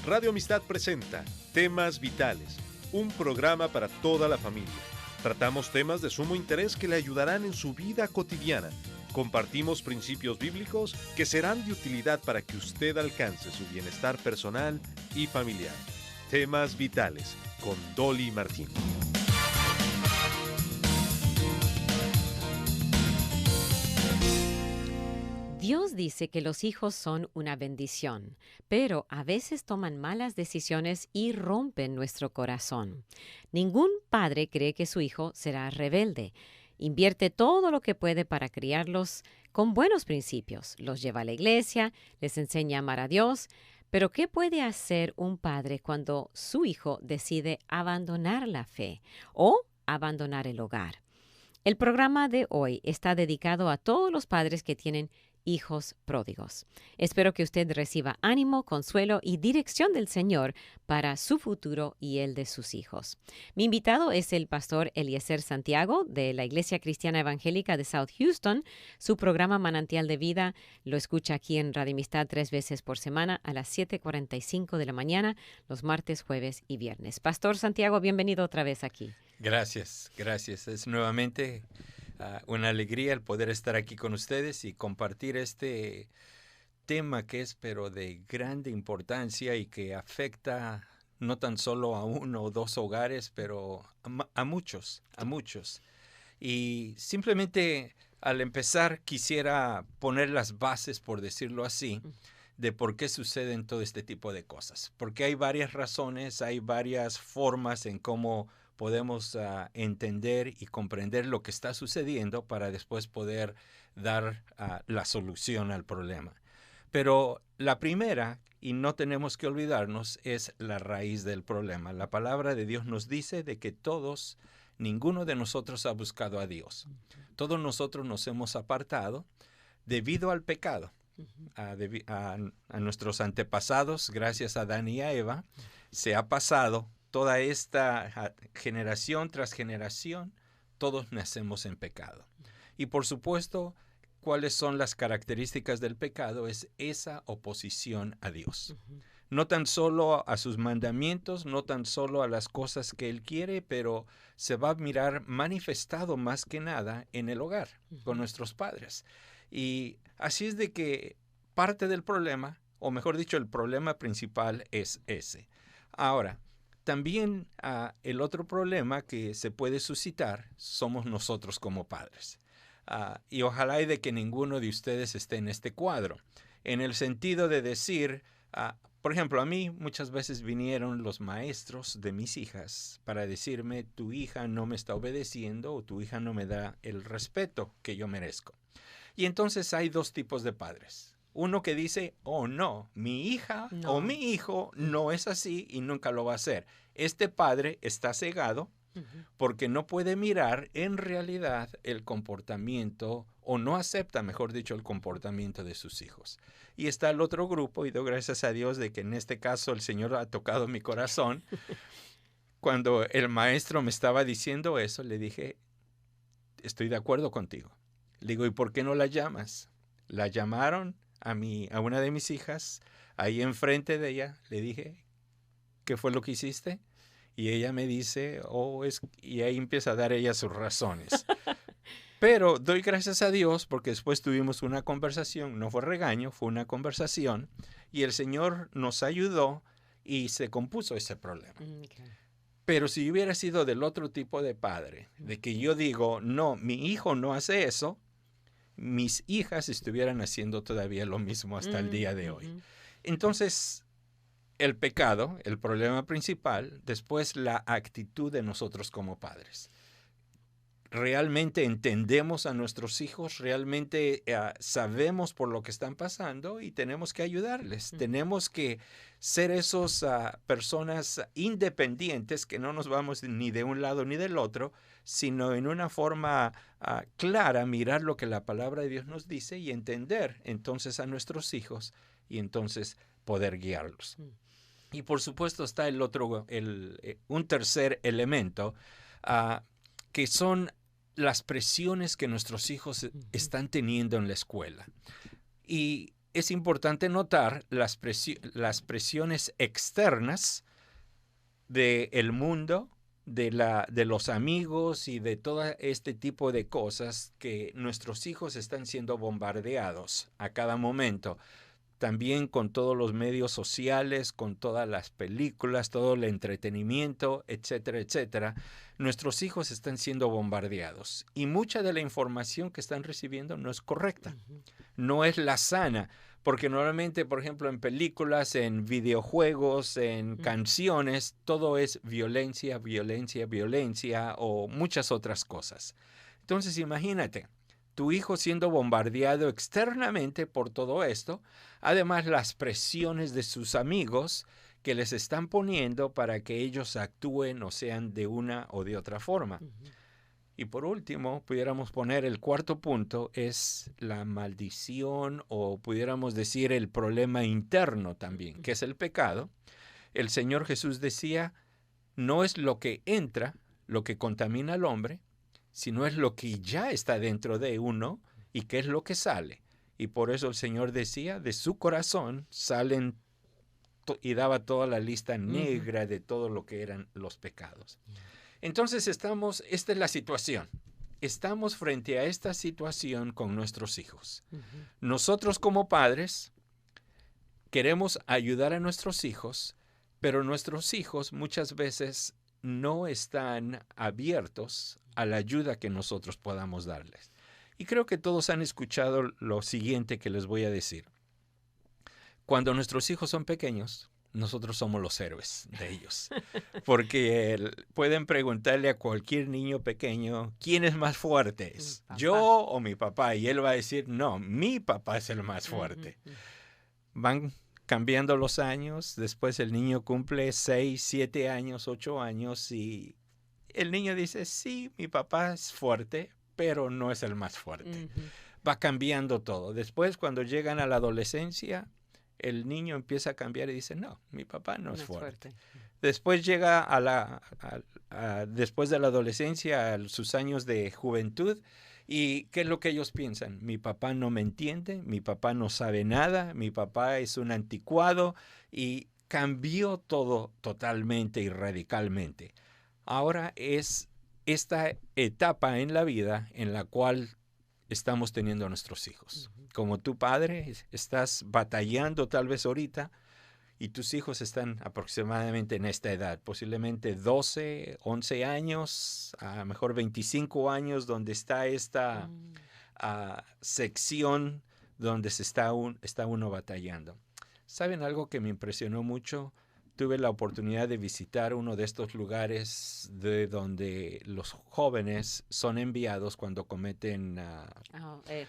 Radio Amistad presenta Temas Vitales, un programa para toda la familia. Tratamos temas de sumo interés que le ayudarán en su vida cotidiana. Compartimos principios bíblicos que serán de utilidad para que usted alcance su bienestar personal y familiar. Temas Vitales, con Dolly Martín. Dios dice que los hijos son una bendición, pero a veces toman malas decisiones y rompen nuestro corazón. Ningún padre cree que su hijo será rebelde. Invierte todo lo que puede para criarlos con buenos principios. Los lleva a la iglesia, les enseña a amar a Dios. Pero ¿qué puede hacer un padre cuando su hijo decide abandonar la fe o abandonar el hogar? El programa de hoy está dedicado a todos los padres que tienen hijos pródigos. Espero que usted reciba ánimo, consuelo y dirección del Señor para su futuro y el de sus hijos. Mi invitado es el pastor Eliezer Santiago de la Iglesia Cristiana Evangélica de South Houston. Su programa Manantial de Vida lo escucha aquí en Radio Amistad 3 veces por semana a las 7:45 de la mañana, los martes, jueves y viernes. Pastor Santiago, bienvenido otra vez aquí. Gracias. Es nuevamente una alegría el poder estar aquí con ustedes y compartir este tema que es pero de grande importancia y que afecta no tan solo a uno o dos hogares, pero a muchos. Y simplemente al empezar quisiera poner las bases, por decirlo así, de por qué suceden todo este tipo de cosas. Porque hay varias razones, hay varias formas en cómo podemos entender y comprender lo que está sucediendo para después poder dar la solución al problema. Pero la primera, y no tenemos que olvidarnos, es la raíz del problema. La palabra de Dios nos dice de que ninguno de nosotros ha buscado a Dios. Todos nosotros nos hemos apartado debido al pecado. A nuestros antepasados, gracias a Adán y a Eva, se ha pasado toda esta generación tras generación, todos nacemos en pecado. Y por supuesto, ¿cuáles son las características del pecado? Es esa oposición a Dios. No tan solo a sus mandamientos, no tan solo a las cosas que Él quiere, pero se va a mirar manifestado más que nada en el hogar, con nuestros padres. Y así es de que parte del problema, o mejor dicho, el problema principal es ese. Ahora, también el otro problema que se puede suscitar somos nosotros como padres. Y ojalá y de que ninguno de ustedes esté en este cuadro. En el sentido de decir, por ejemplo, a mí muchas veces vinieron los maestros de mis hijas para decirme, tu hija no me está obedeciendo o tu hija no me da el respeto que yo merezco. Y entonces hay dos tipos de padres. Uno que dice, oh no, mi hija o mi hijo no es así y nunca lo va a hacer. Este padre está cegado porque no puede mirar en realidad el comportamiento, o no acepta, mejor dicho, el comportamiento de sus hijos. Y está el otro grupo, y doy gracias a Dios de que en este caso el Señor ha tocado mi corazón. Cuando el maestro me estaba diciendo eso, le dije, estoy de acuerdo contigo. Le digo, ¿y por qué no la llamas? La llamaron a una de mis hijas, ahí enfrente de ella, le dije, ¿qué fue lo que hiciste? Y ella me dice, y ahí empieza a dar ella sus razones. Pero doy gracias a Dios porque después tuvimos una conversación, no fue regaño, fue una conversación, y el Señor nos ayudó y se compuso ese problema. Okay. Pero si hubiera sido del otro tipo de padre, de que yo digo, no, mi hijo no hace eso, mis hijas estuvieran haciendo todavía lo mismo hasta el día de hoy. Entonces, el pecado, el problema principal, después la actitud de nosotros como padres. ¿Realmente entendemos a nuestros hijos? ¿Realmente sabemos por lo que están pasando? Y tenemos que ayudarles. Tenemos que ser esos personas independientes que no nos vamos ni de un lado ni del otro, sino en una forma clara, mirar lo que la palabra de Dios nos dice y entender entonces a nuestros hijos y entonces poder guiarlos. Y por supuesto está un tercer elemento que son las presiones que nuestros hijos están teniendo en la escuela. Y es importante notar las presiones externas del mundo, de los amigos y de todo este tipo de cosas que nuestros hijos están siendo bombardeados a cada momento. También con todos los medios sociales, con todas las películas, todo el entretenimiento, etcétera, etcétera. Nuestros hijos están siendo bombardeados y mucha de la información que están recibiendo no es correcta, no es la sana, porque normalmente, por ejemplo, en películas, en videojuegos, en canciones, todo es violencia, violencia, violencia o muchas otras cosas. Entonces, imagínate, tu hijo siendo bombardeado externamente por todo esto, además las presiones de sus amigos que les están poniendo para que ellos actúen o sean de una o de otra forma. Y por último, pudiéramos poner el cuarto punto, es la maldición o pudiéramos decir el problema interno también, que es el pecado. El Señor Jesús decía, no es lo que entra lo que contamina al hombre, sino es lo que ya está dentro de uno y qué es lo que sale. Y por eso el Señor decía, de su corazón salen y daba toda la lista negra de todo lo que eran los pecados. Entonces esta es la situación. Estamos frente a esta situación con nuestros hijos. Nosotros como padres queremos ayudar a nuestros hijos, pero nuestros hijos muchas veces no están abiertos a la ayuda que nosotros podamos darles. Y creo que todos han escuchado lo siguiente que les voy a decir. Cuando nuestros hijos son pequeños, nosotros somos los héroes de ellos. Porque pueden preguntarle a cualquier niño pequeño, ¿quién es más fuerte? ¿Yo o mi papá? Y él va a decir, no, mi papá es el más fuerte. Van cambiando los años, después el niño cumple 6, 7 años, 8 años y el niño dice, sí, mi papá es fuerte, pero no es el más fuerte. Va cambiando todo. Después, cuando llegan a la adolescencia, el niño empieza a cambiar y dice, no, mi papá no es fuerte. Después llega después de la adolescencia, a sus años de juventud, ¿y qué es lo que ellos piensan? Mi papá no me entiende, mi papá no sabe nada, mi papá es un anticuado, y cambió todo totalmente y radicalmente. Ahora es esta etapa en la vida en la cual estamos teniendo a nuestros hijos. Como tu padre, estás batallando tal vez ahorita y tus hijos están aproximadamente en esta edad, posiblemente 12, 11 años, a lo mejor 25 años, donde está esta sección donde está uno batallando. ¿Saben algo que me impresionó mucho? Tuve la oportunidad de visitar uno de estos lugares de donde los jóvenes son enviados cuando cometen...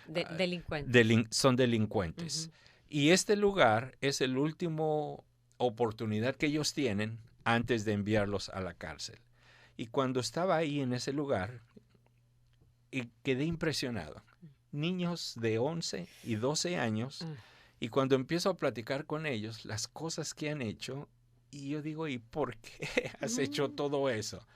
delincuentes. Son delincuentes. Y este lugar es la última oportunidad que ellos tienen antes de enviarlos a la cárcel. Y cuando estaba ahí en ese lugar, quedé impresionado. Niños de 11 y 12 años, y cuando empiezo a platicar con ellos, las cosas que han hecho... Y yo digo, ¿y por qué has hecho todo eso?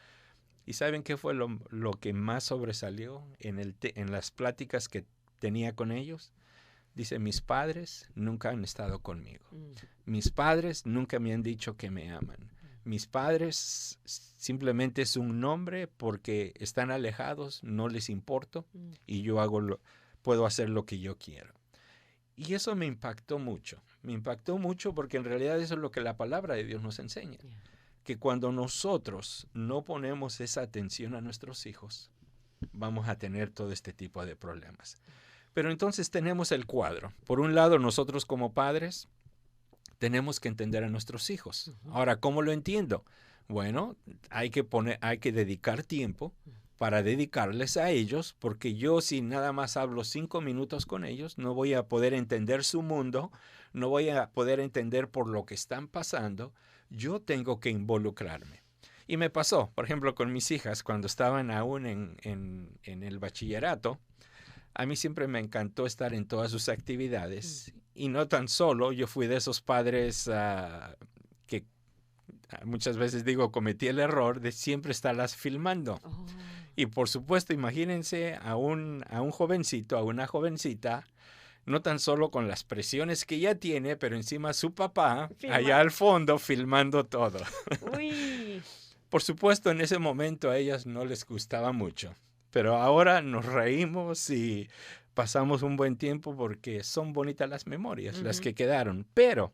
¿Y saben qué fue lo que más sobresalió en las pláticas que tenía con ellos? Dice, mis padres nunca han estado conmigo. Mis padres nunca me han dicho que me aman. Mis padres simplemente es un nombre porque están alejados, no les importo y yo puedo hacer lo que yo quiero. Y eso me impactó mucho. Me impactó mucho porque en realidad eso es lo que la palabra de Dios nos enseña. Que cuando nosotros no ponemos esa atención a nuestros hijos, vamos a tener todo este tipo de problemas. Pero entonces tenemos el cuadro. Por un lado, nosotros como padres tenemos que entender a nuestros hijos. Ahora, ¿cómo lo entiendo? Bueno, hay que dedicar tiempo para dedicarles a ellos, porque yo si nada más hablo 5 minutos con ellos, no voy a poder entender su mundo, no voy a poder entender por lo que están pasando. Yo tengo que involucrarme. Y me pasó, por ejemplo, con mis hijas, cuando estaban aún en el bachillerato, a mí siempre me encantó estar en todas sus actividades. Y no tan solo, yo fui de esos padres que muchas veces digo, cometí el error de siempre estarlas filmando. Y por supuesto, imagínense a un jovencito, a una jovencita no tan solo con las presiones que ya tiene, pero encima su papá Filma. allá al fondo filmando todo. Uy. Por supuesto, en ese momento a ellas no les gustaba mucho, pero ahora nos reímos y pasamos un buen tiempo porque son bonitas las memorias, las que quedaron. Pero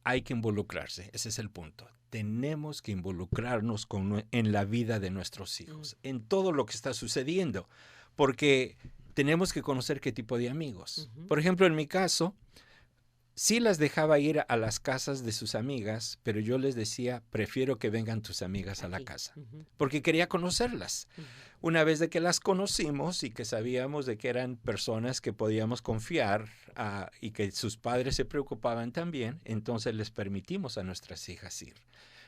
hay que involucrarse, ese es el punto. Tenemos que involucrarnos en la vida de nuestros hijos, en todo lo que está sucediendo, porque tenemos que conocer qué tipo de amigos. Por ejemplo, en mi caso, sí las dejaba ir a las casas de sus amigas, pero yo les decía, prefiero que vengan tus amigas a la casa, porque quería conocerlas. Una vez de que las conocimos y que sabíamos de que eran personas que podíamos confiar y que sus padres se preocupaban también, entonces les permitimos a nuestras hijas ir.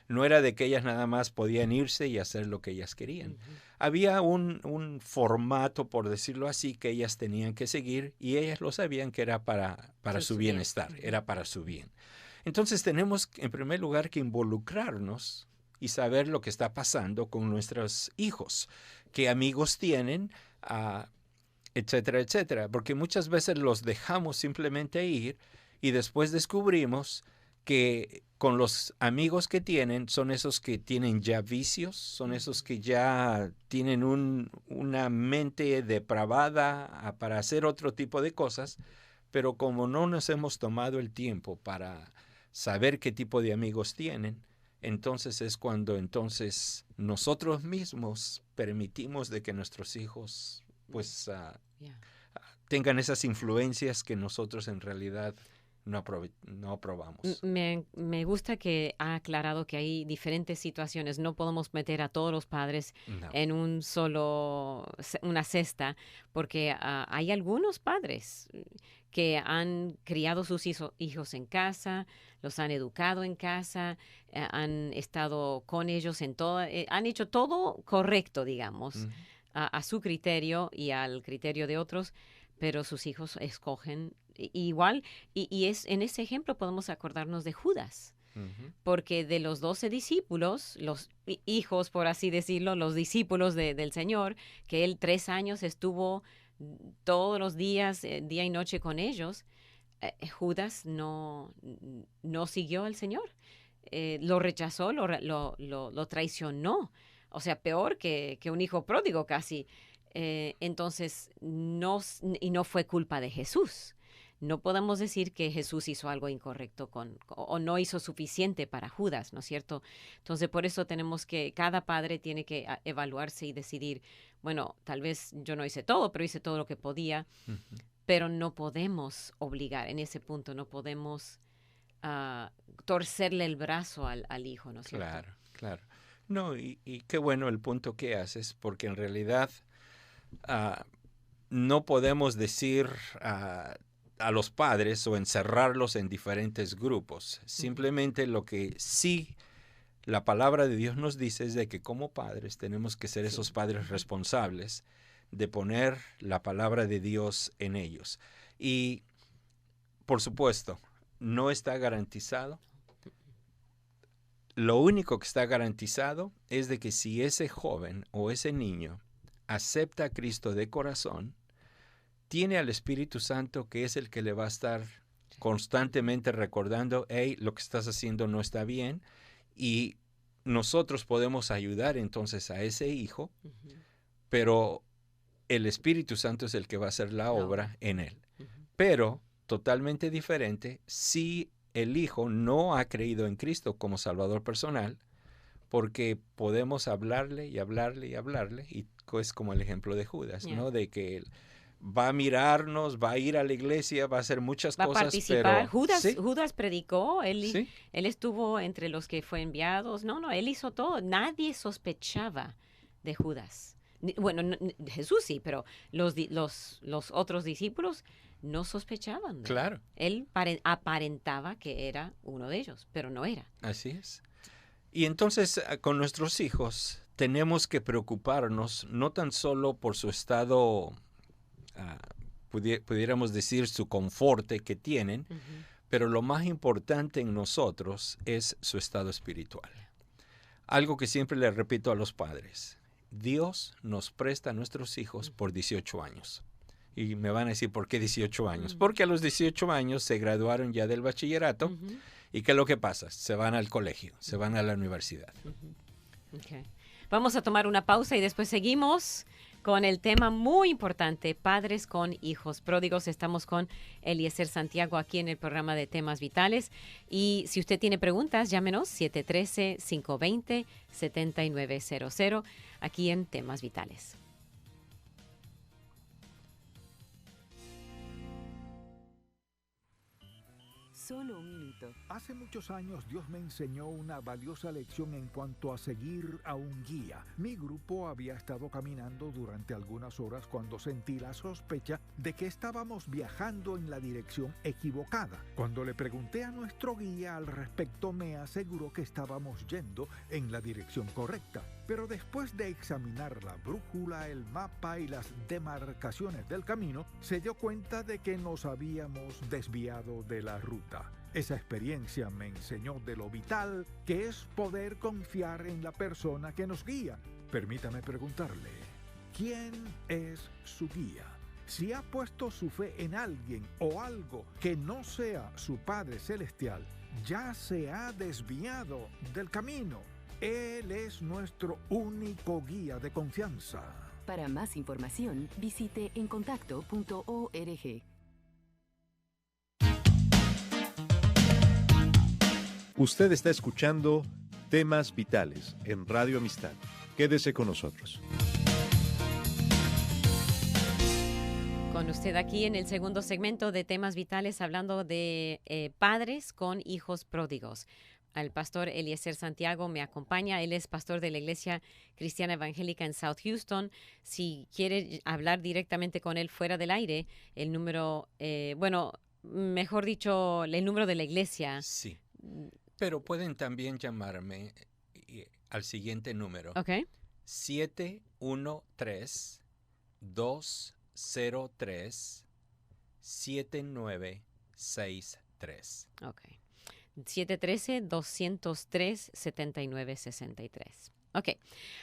No era de que ellas nada más podían irse y hacer lo que ellas querían. Había un formato, por decirlo así, que ellas tenían que seguir y ellas lo sabían que era para su bienestar, era para su bien. Entonces tenemos, en primer lugar, que involucrarnos y saber lo que está pasando con nuestros hijos, qué amigos tienen, etcétera, etcétera. Porque muchas veces los dejamos simplemente ir y después descubrimos que con los amigos que tienen son esos que tienen ya vicios, son esos que ya tienen una mente depravada para hacer otro tipo de cosas, pero como no nos hemos tomado el tiempo para saber qué tipo de amigos tienen, entonces es cuando nosotros mismos permitimos de que nuestros hijos pues tengan esas influencias que nosotros en realidad no aprobamos. Me gusta que ha aclarado que hay diferentes situaciones. No podemos meter a todos los padres en una cesta, porque hay algunos padres que han criado sus hijos en casa, los han educado en casa, han estado con ellos en todo, han hecho todo correcto, digamos, a su criterio y al criterio de otros, pero sus hijos escogen igual, y en ese ejemplo podemos acordarnos de Judas, porque de los 12 discípulos, los hijos, por así decirlo, los discípulos del Señor, que él 3 años estuvo todos los días, día y noche con ellos, Judas no siguió al Señor, lo rechazó, lo traicionó, o sea, peor que un hijo pródigo casi. Entonces, no fue culpa de Jesús. No podemos decir que Jesús hizo algo incorrecto o no hizo suficiente para Judas, ¿no es cierto? Entonces, por eso cada padre tiene que evaluarse y decidir, bueno, tal vez yo no hice todo, pero hice todo lo que podía, pero no podemos obligar, en ese punto no podemos torcerle el brazo al hijo, ¿no es cierto? Claro, claro. No, y qué bueno el punto que haces, porque en realidad no podemos decir a los padres o encerrarlos en diferentes grupos. Simplemente lo que sí la palabra de Dios nos dice es de que como padres tenemos que ser esos padres responsables de poner la palabra de Dios en ellos. Y, por supuesto, no está garantizado. Lo único que está garantizado es de que si ese joven o ese niño acepta a Cristo de corazón, tiene al Espíritu Santo, que es el que le va a estar constantemente recordando, hey, lo que estás haciendo no está bien, y nosotros podemos ayudar entonces a ese hijo, pero el Espíritu Santo es el que va a hacer la obra en él. Pero totalmente diferente si el hijo no ha creído en Cristo como Salvador personal, porque podemos hablarle y hablarle y hablarle, y es como el ejemplo de Judas, ¿no? De que él va a mirarnos, va a ir a la iglesia, va a hacer muchas cosas, va a participar. Pero Judas predicó, él estuvo entre los que fue enviados. No, él hizo todo. Nadie sospechaba de Judas. Bueno, Jesús sí, pero los otros discípulos no sospechaban. Claro. Él aparentaba que era uno de ellos, pero no era. Así es. Y entonces con nuestros hijos tenemos que preocuparnos no tan solo por su estado, pudiéramos decir su confort que tienen, pero lo más importante en nosotros es su estado espiritual. Algo que siempre le repito a los padres: Dios nos presta a nuestros hijos por 18 años. Y me van a decir, ¿por qué 18 años? Porque a los 18 años se graduaron ya del bachillerato. ¿Y qué es lo que pasa? Se van al colegio, se van a la universidad. Okay. Vamos a tomar una pausa y después seguimos con el tema muy importante, padres con hijos pródigos. Estamos con Eliezer Santiago aquí en el programa de Temas Vitales. Y si usted tiene preguntas, llámenos 713-520-7900 aquí en Temas Vitales. Solo un minuto. Hace muchos años Dios me enseñó una valiosa lección en cuanto a seguir a un guía. Mi grupo había estado caminando durante algunas horas cuando sentí la sospecha de que estábamos viajando en la dirección equivocada. Cuando le pregunté a nuestro guía al respecto, me aseguró que estábamos yendo en la dirección correcta. Pero después de examinar la brújula, el mapa y las demarcaciones del camino, se dio cuenta de que nos habíamos desviado de la ruta. Esa experiencia me enseñó de lo vital que es poder confiar en la persona que nos guía. Permítame preguntarle, ¿quién es su guía? Si ha puesto su fe en alguien o algo que no sea su Padre Celestial, ya se ha desviado del camino. Él es nuestro único guía de confianza. Para más información, visite encontacto.org. Usted está escuchando Temas Vitales en Radio Amistad. Quédese con nosotros. Con usted aquí en el segundo segmento de Temas Vitales hablando de padres con hijos pródigos. El pastor Eliezer Santiago me acompaña. Él es pastor de la Iglesia Cristiana Evangélica en South Houston. Si quiere hablar directamente con él fuera del aire, el número, mejor dicho, el número de la iglesia. Sí, pero pueden también llamarme al siguiente número. Ok. 713-203-7963. Ok. 713-203-7963. Ok.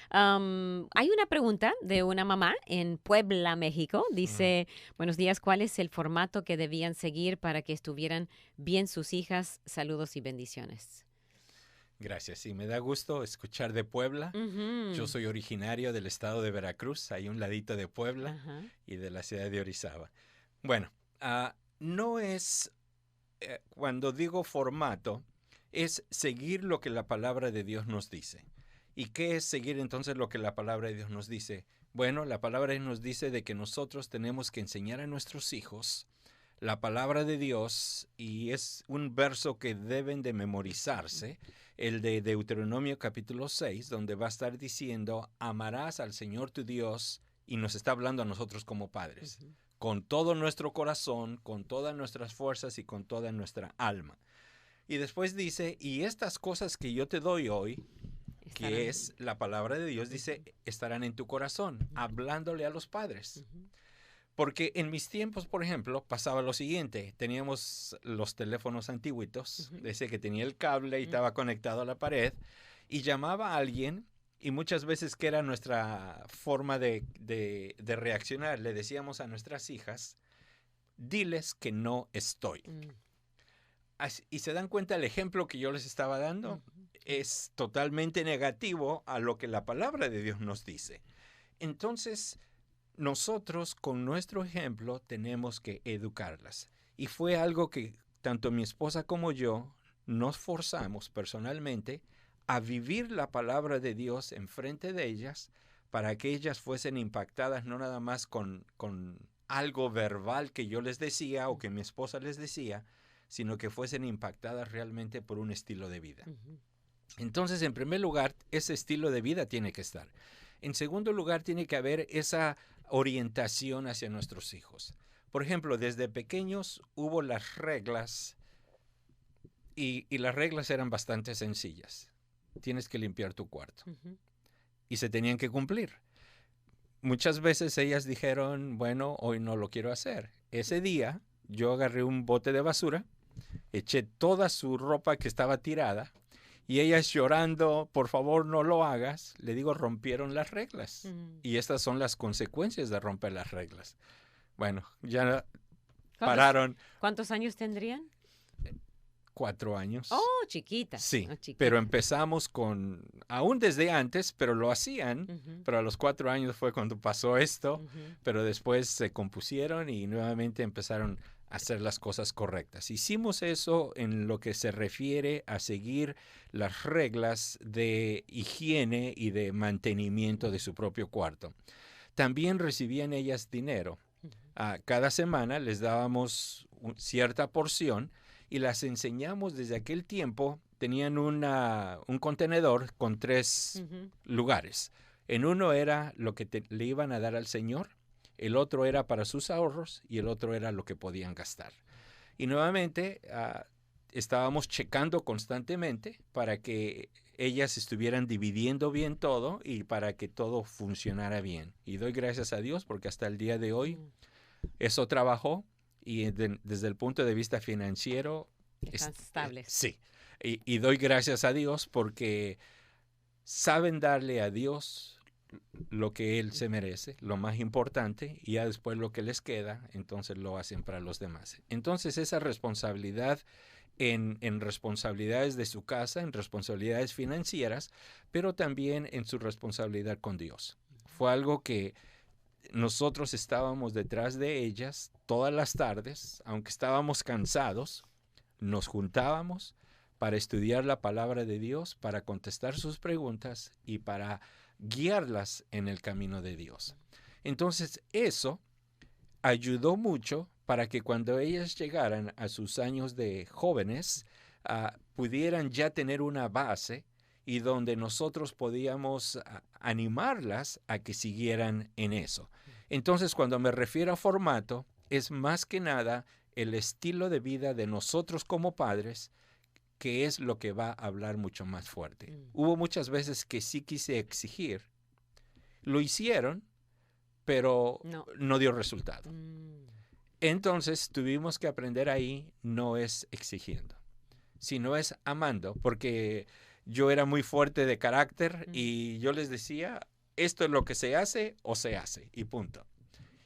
Hay una pregunta de una mamá en Puebla, México. Dice, buenos días, ¿cuál es el formato que debían seguir para que estuvieran bien sus hijas? Saludos y bendiciones. Gracias, sí, me da gusto escuchar de Puebla. Yo soy originario del estado de Veracruz, ahí un ladito de Puebla y de la ciudad de Orizaba. Bueno, no es... cuando digo formato, es seguir lo que la palabra de Dios nos dice. ¿Y qué es seguir entonces lo que la palabra de Dios nos dice? Bueno, la palabra de Dios nos dice de que nosotros tenemos que enseñar a nuestros hijos la palabra de Dios, y es un verso que deben de memorizarse, el de Deuteronomio capítulo 6, donde va a estar diciendo, amarás al Señor tu Dios, y nos está hablando a nosotros como padres. Con todo nuestro corazón, con todas nuestras fuerzas y con toda nuestra alma. Y después dice, y estas cosas que yo te doy hoy, que es la palabra de Dios, dice, estarán en tu corazón, hablándole a los padres. Porque en mis tiempos, por ejemplo, pasaba lo siguiente, teníamos los teléfonos antiguitos, ese que tenía el cable y estaba conectado a la pared, y llamaba a alguien. Y muchas veces, que era nuestra forma de reaccionar, le decíamos a nuestras hijas, diles que no estoy. Y se dan cuenta, el ejemplo que yo les estaba dando es totalmente negativo a lo que la palabra de Dios nos dice. Entonces, nosotros con nuestro ejemplo tenemos que educarlas. Y fue algo que tanto mi esposa como yo nos forzamos personalmente a vivir la palabra de Dios enfrente de ellas, para que ellas fuesen impactadas no nada más con algo verbal que yo les decía o que mi esposa les decía, sino que fuesen impactadas realmente por un estilo de vida. Entonces, en primer lugar, ese estilo de vida tiene que estar. En segundo lugar, tiene que haber esa orientación hacia nuestros hijos. Por ejemplo, desde pequeños hubo las reglas, y las reglas eran bastante sencillas. Tienes que limpiar tu cuarto. Y se tenían que cumplir. Muchas veces ellas dijeron, bueno, hoy no lo quiero hacer. Ese día yo agarré un bote de basura, eché toda su ropa que estaba tirada, y ellas llorando, por favor no lo hagas, le digo, rompieron las reglas. Y estas son las consecuencias de romper las reglas. Bueno, ya ¿Cuántos, pararon ¿Cuántos años tendrían? 4 años. Oh, chiquitas. Sí, oh, chiquitas. pero empezamos aún desde antes, pero lo hacían, Ujú, pero a los 4 años fue cuando pasó esto, ujú. pero después se compusieron y nuevamente empezaron a hacer las cosas correctas. Hicimos eso en lo que se refiere a seguir las reglas de higiene y de mantenimiento de su propio cuarto. También recibían ellas dinero. Cada semana les dábamos cierta porción y las enseñamos desde aquel tiempo. Tenían un contenedor con 3 Ujú. lugares. En uno era lo que le iban a dar al Señor, el otro era para sus ahorros y el otro era lo que podían gastar. Y nuevamente estábamos checando constantemente para que ellas estuvieran dividiendo bien todo y para que todo funcionara bien. Y doy gracias a Dios porque hasta el día de hoy eso trabajó y desde el punto de vista financiero Están estables. sí. Y doy gracias a Dios porque saben darle a Dios lo que Él se merece, lo más importante, y ya después lo que les queda, entonces lo hacen para los demás. Entonces esa responsabilidad en responsabilidades de su casa, en responsabilidades financieras, pero también en su responsabilidad con Dios. Fue algo que nosotros estábamos detrás de ellas todas las tardes, aunque estábamos cansados, nos juntábamos para estudiar la palabra de Dios, para contestar sus preguntas y para guiarlas en el camino de Dios. Entonces eso ayudó mucho para que cuando ellas llegaran a sus años de jóvenes, pudieran ya tener una base y donde nosotros podíamos animarlas a que siguieran en eso. Entonces, cuando me refiero a formato, es más que nada el estilo de vida de nosotros como padres, que es lo que va a hablar mucho más fuerte. Hubo muchas veces que sí quise exigir. Lo hicieron, pero no dio resultado. Entonces, tuvimos que aprender ahí, no es exigiendo, sino es amando, porque yo era muy fuerte de carácter y yo les decía, esto es lo que se hace o se hace, y punto.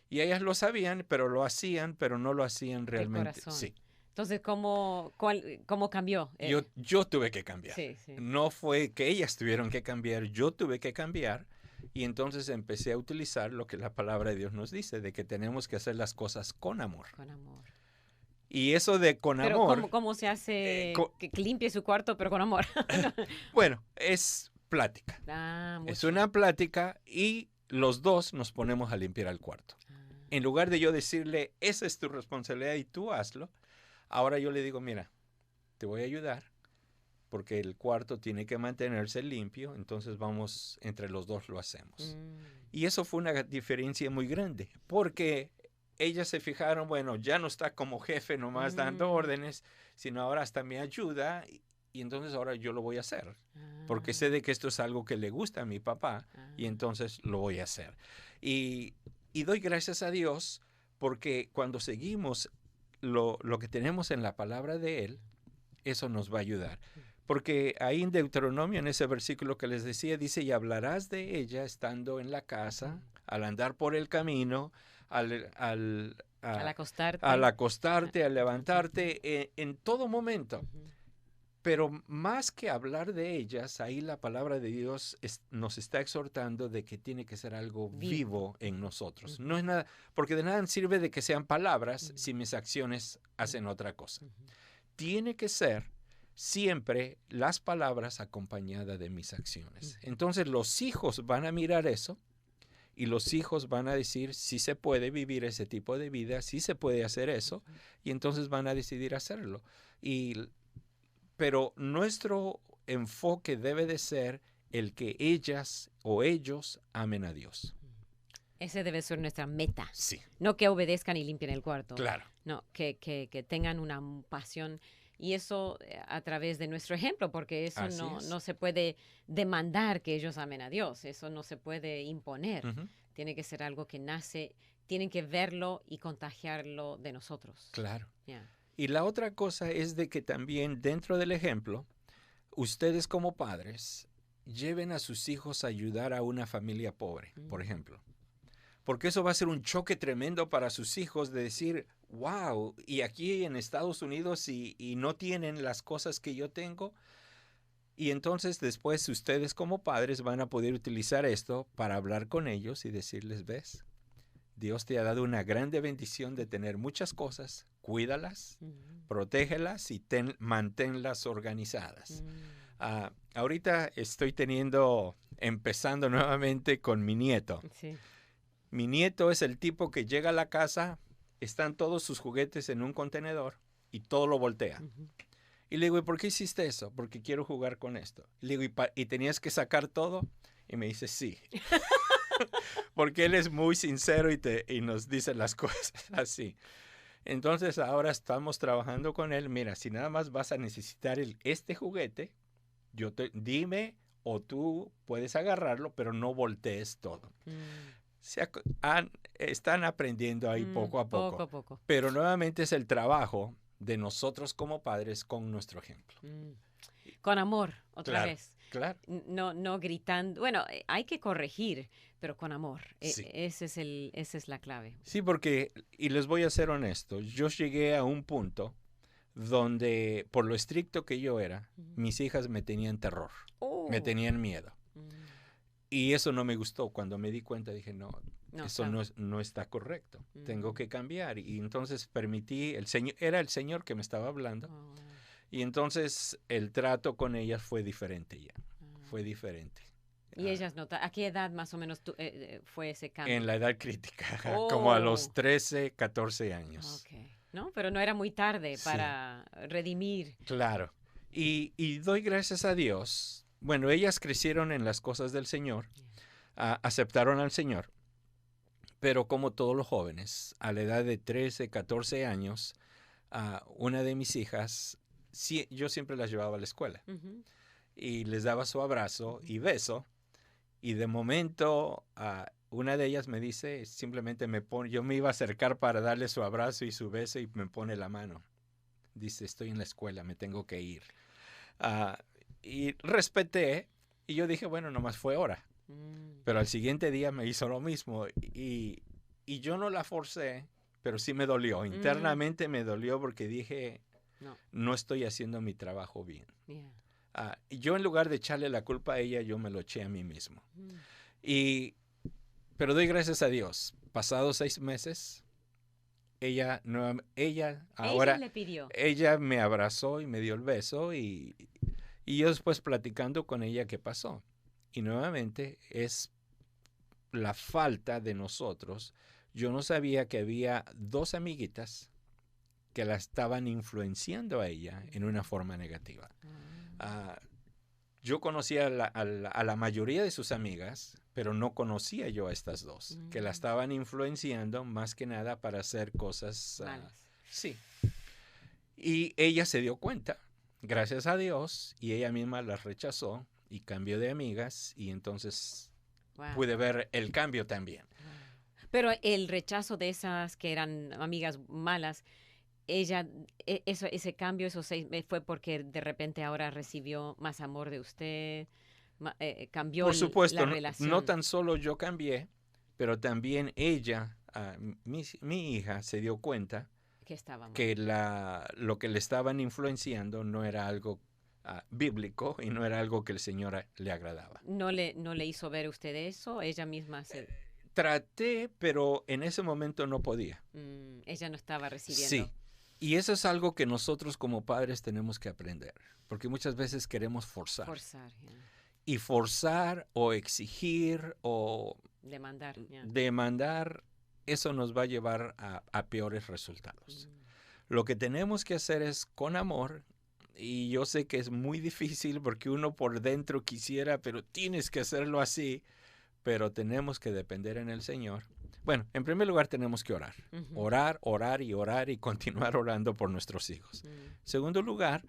Y ellas lo sabían, pero lo hacían, pero no lo hacían realmente. Sí. Entonces, ¿cómo cambió? Yo tuve que cambiar. Sí, sí. No fue que ellas tuvieron que cambiar, yo tuve que cambiar. Y entonces empecé a utilizar lo que la palabra de Dios nos dice, de que tenemos que hacer las cosas con amor. Con amor. Y eso de con amor... Pero ¿cómo se hace que limpie su cuarto, pero con amor? Bueno, es plática. Es una plática y los dos nos ponemos a limpiar el cuarto. En lugar de yo decirle, esa es tu responsabilidad y tú hazlo, ahora yo le digo, mira, te voy a ayudar porque el cuarto tiene que mantenerse limpio, entonces vamos, entre los dos lo hacemos. Y eso fue una diferencia muy grande, porque ellas se fijaron, bueno, ya no está como jefe nomás dando órdenes, sino ahora hasta me ayuda y entonces ahora yo lo voy a hacer, porque sé de que esto es algo que le gusta a mi papá y entonces lo voy a hacer. Y doy gracias a Dios porque cuando seguimos lo que tenemos en la palabra de Él, eso nos va a ayudar. Porque ahí en Deuteronomio, en ese versículo que les decía, dice, y hablarás de ella estando en la casa, al andar por el camino, al acostarte, al levantarte, en todo momento. Pero más que hablar de ellas, ahí la palabra de Dios nos está exhortando de que tiene que ser algo vivo en nosotros. No es nada, porque de nada sirve de que sean palabras si mis acciones hacen otra cosa. Tiene que ser siempre las palabras acompañadas de mis acciones. Entonces los hijos van a mirar eso y los hijos van a decir si se puede vivir ese tipo de vida, si se puede hacer eso, y entonces van a decidir hacerlo. Pero nuestro enfoque debe de ser el que ellas o ellos amen a Dios. Ese debe ser nuestra meta. Sí. No que obedezcan y limpien el cuarto. Claro. No, que tengan una pasión. Y eso a través de nuestro ejemplo, porque eso no se puede demandar que ellos amen a Dios. Eso no se puede imponer. Tiene que ser algo que nace, tienen que verlo y contagiarlo de nosotros. Claro. Yeah. Y la otra cosa es de que también dentro del ejemplo, ustedes como padres lleven a sus hijos a ayudar a una familia pobre, por ejemplo. porque eso va a ser un choque tremendo para sus hijos de decir, wow, y aquí en Estados Unidos y no tienen las cosas que yo tengo. Y entonces después ustedes como padres van a poder utilizar esto para hablar con ellos y decirles, ves, Dios te ha dado una grande bendición de tener muchas cosas, cuídalas, protégelas y manténlas organizadas. Ahorita estoy empezando nuevamente con mi nieto. Sí. Mi nieto es el tipo que llega a la casa, están todos sus juguetes en un contenedor y todo lo voltea. Y le digo, ¿y por qué hiciste eso? Porque quiero jugar con esto. Le digo, ¿y tenías que sacar todo? Y me dice, sí. Porque él es muy sincero y nos dice las cosas así. Entonces ahora estamos trabajando con él. Mira, si nada más vas a necesitar este juguete, dime o tú puedes agarrarlo, pero no voltees todo. Están aprendiendo ahí poco a poco. Poco a poco. Pero nuevamente es el trabajo de nosotros como padres con nuestro ejemplo. Con amor, otra vez. Claro. No gritando. Bueno, hay que corregir, pero con amor. Sí. Esa es la clave. Sí, porque, y les voy a ser honesto, yo llegué a un punto donde, por lo estricto que yo era, mis hijas me tenían terror, me tenían miedo. Y eso no me gustó. Cuando me di cuenta dije, no, eso claro. no está correcto. Tengo que cambiar. Y entonces permití, era el Señor que me estaba hablando. Y entonces el trato con ellas fue diferente ya. Fue diferente. ¿Y ellas notaron? ¿A qué edad más o menos fue ese cambio? En la edad crítica, como a los 13, 14 años. Okay. ¿No? Pero no era muy tarde para redimir. Claro. Y doy gracias a Dios. Bueno, ellas crecieron en las cosas del Señor, aceptaron al Señor, pero como todos los jóvenes, a la edad de 13, 14 años, una de mis hijas, yo siempre las llevaba a la escuela y les daba su abrazo y beso, y de momento una de ellas me dice, simplemente yo me iba a acercar para darle su abrazo y su beso y me pone la mano. Dice, estoy en la escuela, me tengo que ir. Y respeté, y yo dije, bueno, nomás fue hora. Pero al siguiente día me hizo lo mismo, y yo no la forcé, pero sí me dolió. Internamente me dolió porque dije, no estoy haciendo mi trabajo bien. Y yo en lugar de echarle la culpa a ella, yo me lo eché a mí mismo. Pero doy gracias a Dios. Pasados 6 meses, ella le pidió. Ella me abrazó y me dio el beso, y yo después platicando con ella qué pasó. Y nuevamente es la falta de nosotros. Yo no sabía que había 2 amiguitas que la estaban influenciando a ella en una forma negativa. Yo conocía a la mayoría de sus amigas, pero no conocía yo a estas 2, que la estaban influenciando más que nada para hacer cosas malas. Sí. Y ella se dio cuenta. Gracias a Dios, y ella misma las rechazó y cambió de amigas, y entonces pude ver el cambio también. Pero el rechazo de esas que eran amigas malas, ese cambio, esos 6 fue porque de repente ahora recibió más amor de usted, cambió Por supuesto, la relación. No tan solo yo cambié, pero también ella, mi hija, se dio cuenta que lo que le estaban influenciando no era algo bíblico y no era algo que el Señor le agradaba. ¿No le hizo ver usted eso? Ella misma traté, pero en ese momento no podía. Ella no estaba recibiendo. Sí, y eso es algo que nosotros como padres tenemos que aprender, porque muchas veces queremos forzar. Y forzar o exigir o demandar, eso nos va a llevar a peores resultados. Lo que tenemos que hacer es con amor, y yo sé que es muy difícil porque uno por dentro quisiera, pero tienes que hacerlo así, pero tenemos que depender en el Señor. Bueno, en primer lugar tenemos que orar. Orar y continuar orando por nuestros hijos. Segundo lugar,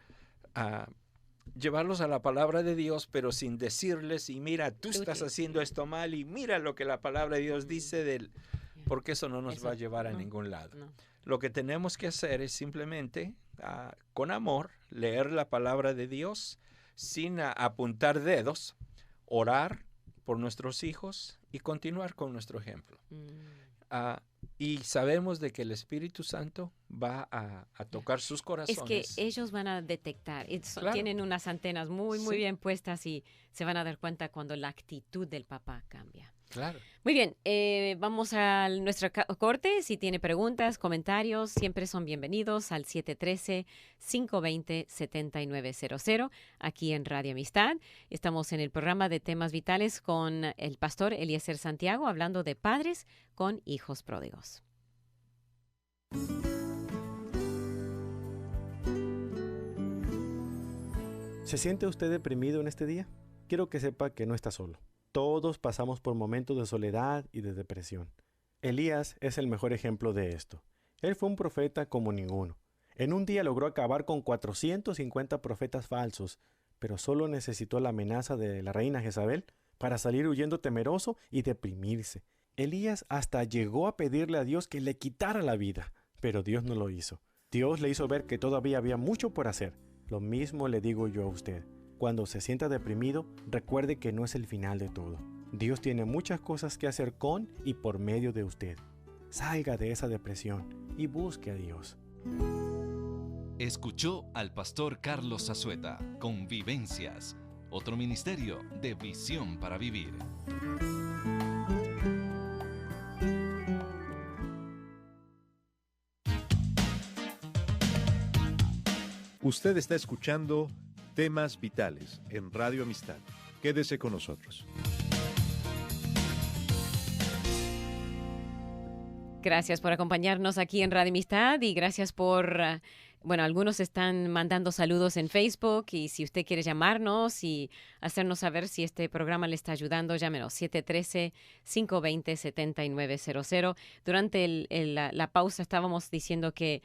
llevarlos a la palabra de Dios, pero sin decirles, y mira, tú estás haciendo esto mal, y mira lo que la palabra de Dios dice, porque eso no nos va a llevar a ningún lado. Lo que tenemos que hacer es simplemente, con amor, leer la palabra de Dios, sin apuntar dedos, orar por nuestros hijos y continuar con nuestro ejemplo. Y sabemos de que el Espíritu Santo va a tocar sus corazones. Es que ellos van a detectar, Claro. tienen unas antenas muy Sí. bien puestas y se van a dar cuenta cuando la actitud del papá cambia. Claro. Muy bien, vamos a nuestro corte. Si tiene preguntas, comentarios, siempre son bienvenidos al 713-520-7900 aquí en Radio Amistad. Estamos en el programa de Temas Vitales con el pastor Eliezer Santiago hablando de padres con hijos pródigos. ¿Se siente usted deprimido en este día? Quiero que sepa que no está solo. Todos pasamos por momentos de soledad y de depresión. Elías es el mejor ejemplo de esto. Él fue un profeta como ninguno. En un día logró acabar con 450 profetas falsos, pero solo necesitó la amenaza de la reina Jezabel para salir huyendo temeroso y deprimirse. Elías hasta llegó a pedirle a Dios que le quitara la vida, pero Dios no lo hizo. Dios le hizo ver que todavía había mucho por hacer. Lo mismo le digo yo a usted. Cuando se sienta deprimido, recuerde que no es el final de todo. Dios tiene muchas cosas que hacer con y por medio de usted. Salga de esa depresión y busque a Dios. Escuchó al pastor Carlos Zazueta con Vivencias, otro ministerio de Visión para Vivir. Usted está escuchando Temas Vitales en Radio Amistad. Quédese con nosotros. Gracias por acompañarnos aquí en Radio Amistad y gracias por, algunos están mandando saludos en Facebook y si usted quiere llamarnos y hacernos saber si este programa le está ayudando, llámenos 713-520-7900. Durante la pausa estábamos diciendo que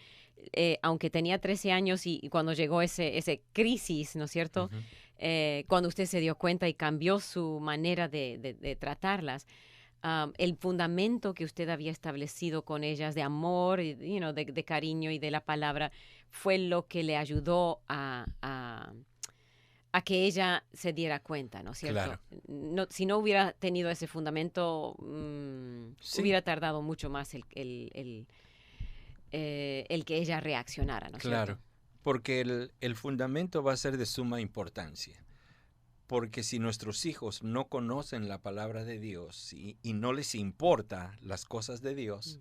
aunque tenía 13 años y cuando llegó ese crisis, ¿no es cierto? Uh-huh. Cuando usted se dio cuenta y cambió su manera de tratarlas, el fundamento que usted había establecido con ellas de amor, de cariño y de la palabra, fue lo que le ayudó a que ella se diera cuenta, ¿no es cierto? Claro. No, si no hubiera tenido ese fundamento, Sí. hubiera tardado mucho más el que ella reaccionara, ¿no es Claro, cierto? porque el fundamento va a ser de suma importancia. Porque si nuestros hijos no conocen la palabra de Dios y no les importa las cosas de Dios,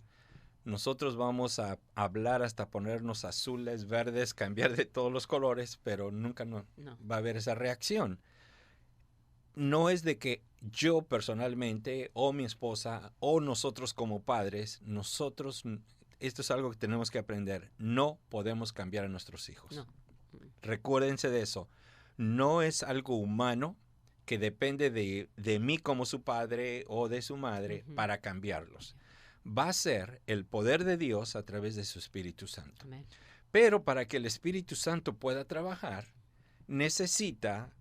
nosotros vamos a hablar hasta ponernos azules, verdes, cambiar de todos los colores, pero nunca no va a haber esa reacción. No es de que yo personalmente o mi esposa o nosotros como padres, esto es algo que tenemos que aprender, no podemos cambiar a nuestros hijos. No. Recuérdense de eso. No es algo humano que depende de mí como su padre o de su madre para cambiarlos. Va a ser el poder de Dios a través de su Espíritu Santo. Amén. Pero para que el Espíritu Santo pueda trabajar, necesita